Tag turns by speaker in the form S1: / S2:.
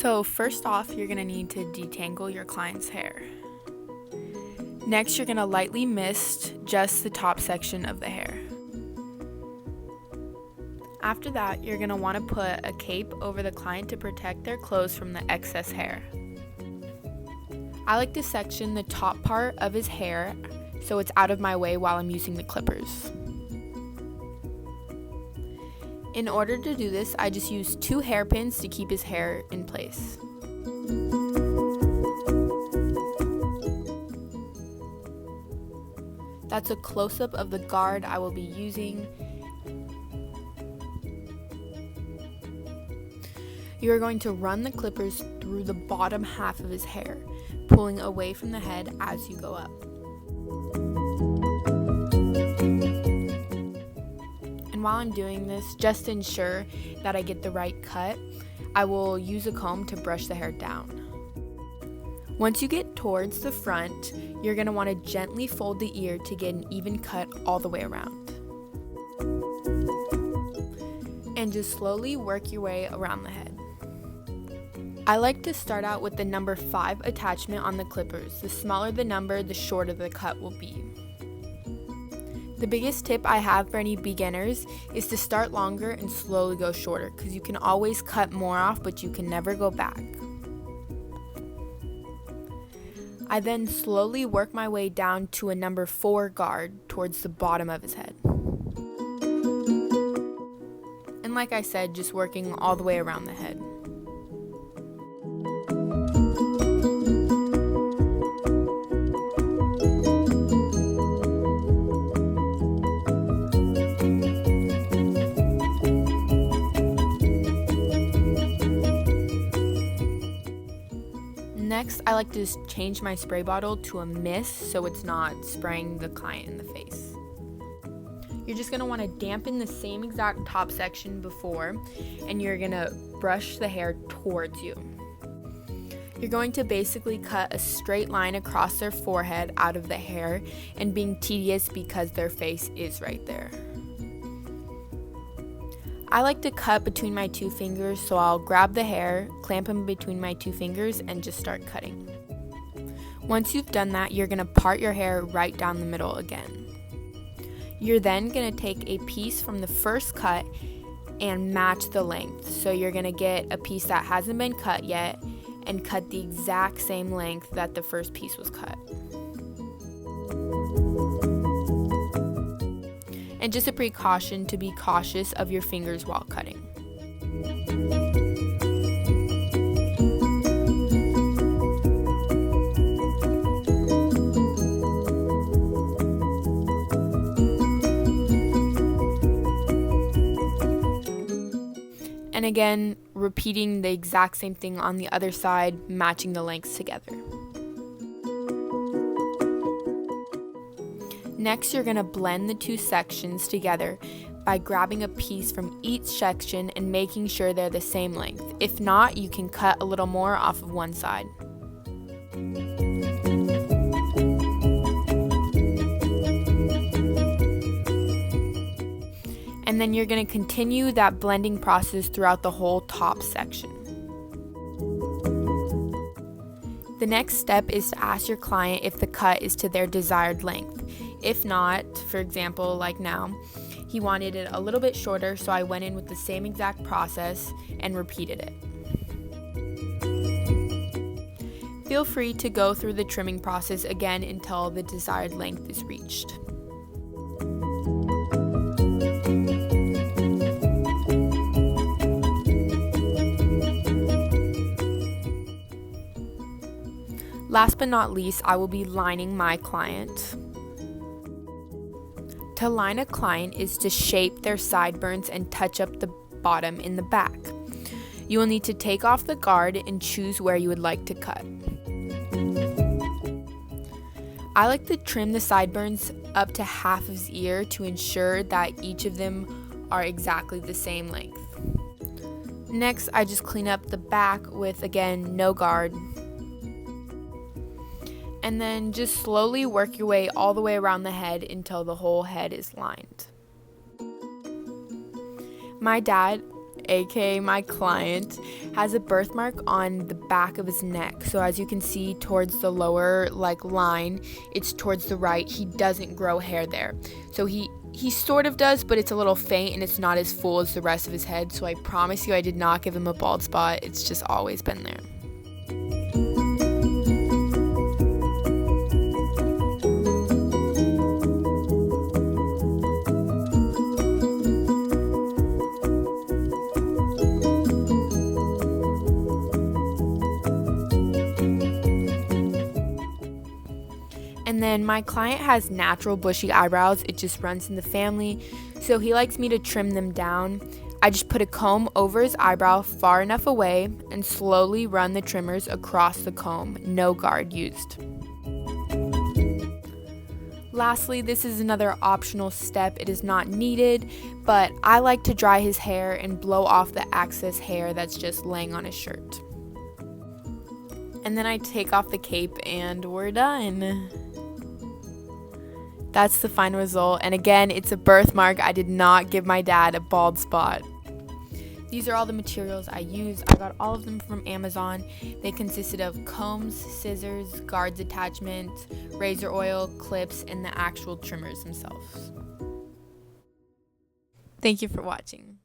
S1: So first off, you're going to need to detangle your client's hair. Next, you're going to lightly mist just the top section of the hair. After that, you're going to want to put a cape over the client to protect their clothes from the excess hair. I like to section the top part of his hair so it's out of my way while I'm using the clippers. In order to do this, I just use 2 hairpins to keep his hair in place. That's a close-up of the guard I will be using. You are going to run the clippers through the bottom half of his hair, pulling away from the head as you go up. And while I'm doing this, just to ensure that I get the right cut, I will use a comb to brush the hair down. Once you get towards the front, you're going to want to gently fold the ear to get an even cut all the way around. And just slowly work your way around the head. I like to start out with the number 5 attachment on the clippers. The smaller the number, the shorter the cut will be. The biggest tip I have for any beginners is to start longer and slowly go shorter, because you can always cut more off, but you can never go back. I then slowly work my way down to a number 4 guard towards the bottom of his head. And like I said, just working all the way around the head. Next, I like to just change my spray bottle to a mist so it's not spraying the client in the face. You're just going to want to dampen the same exact top section before, and you're going to brush the hair towards you. You're going to basically cut a straight line across their forehead out of the hair, and being tedious because their face is right there. I like to cut between my 2 fingers, so I'll grab the hair, clamp them between my 2 fingers, and just start cutting. Once you've done that, you're going to part your hair right down the middle again. You're then going to take a piece from the first cut and match the length. So you're going to get a piece that hasn't been cut yet and cut the exact same length that the first piece was cut. And just a precaution to be cautious of your fingers while cutting. And again, repeating the exact same thing on the other side, matching the lengths together. Next, you're going to blend the 2 sections together by grabbing a piece from each section and making sure they're the same length. If not, you can cut a little more off of one side. And then you're going to continue that blending process throughout the whole top section. The next step is to ask your client if the cut is to their desired length. If not, for example, like now, he wanted it a little bit shorter, so I went in with the same exact process and repeated it. Feel free to go through the trimming process again until the desired length is reached. Last but not least, I will be lining my client. To line a client is to shape their sideburns and touch up the bottom in the back. You will need to take off the guard and choose where you would like to cut. I like to trim the sideburns up to half of his ear to ensure that each of them are exactly the same length. Next, I just clean up the back with, again, no guard. And then just slowly work your way all the way around the head until the whole head is lined. My dad aka my client, has a birthmark on the back of his neck. So as you can see towards the lower line, it's towards the right. He doesn't grow hair there. So he sort of does, but it's a little faint and it's not as full as the rest of his head. So I promise you I did not give him a bald spot. It's just always been there. And then my client has natural bushy eyebrows. It just runs in the family. So he likes me to trim them down. I just put a comb over his eyebrow far enough away and slowly run the trimmers across the comb. No guard used. Lastly, this is another optional step. It is not needed, but I like to dry his hair and blow off the excess hair that's just laying on his shirt. And then I take off the cape and we're done. That's the final result. And again, it's a birthmark. I did not give my dad a bald spot. These are all the materials I use. I got all of them from Amazon. They consisted of combs, scissors, guards attachment, razor oil, clips, and the actual trimmers themselves. Thank you for watching.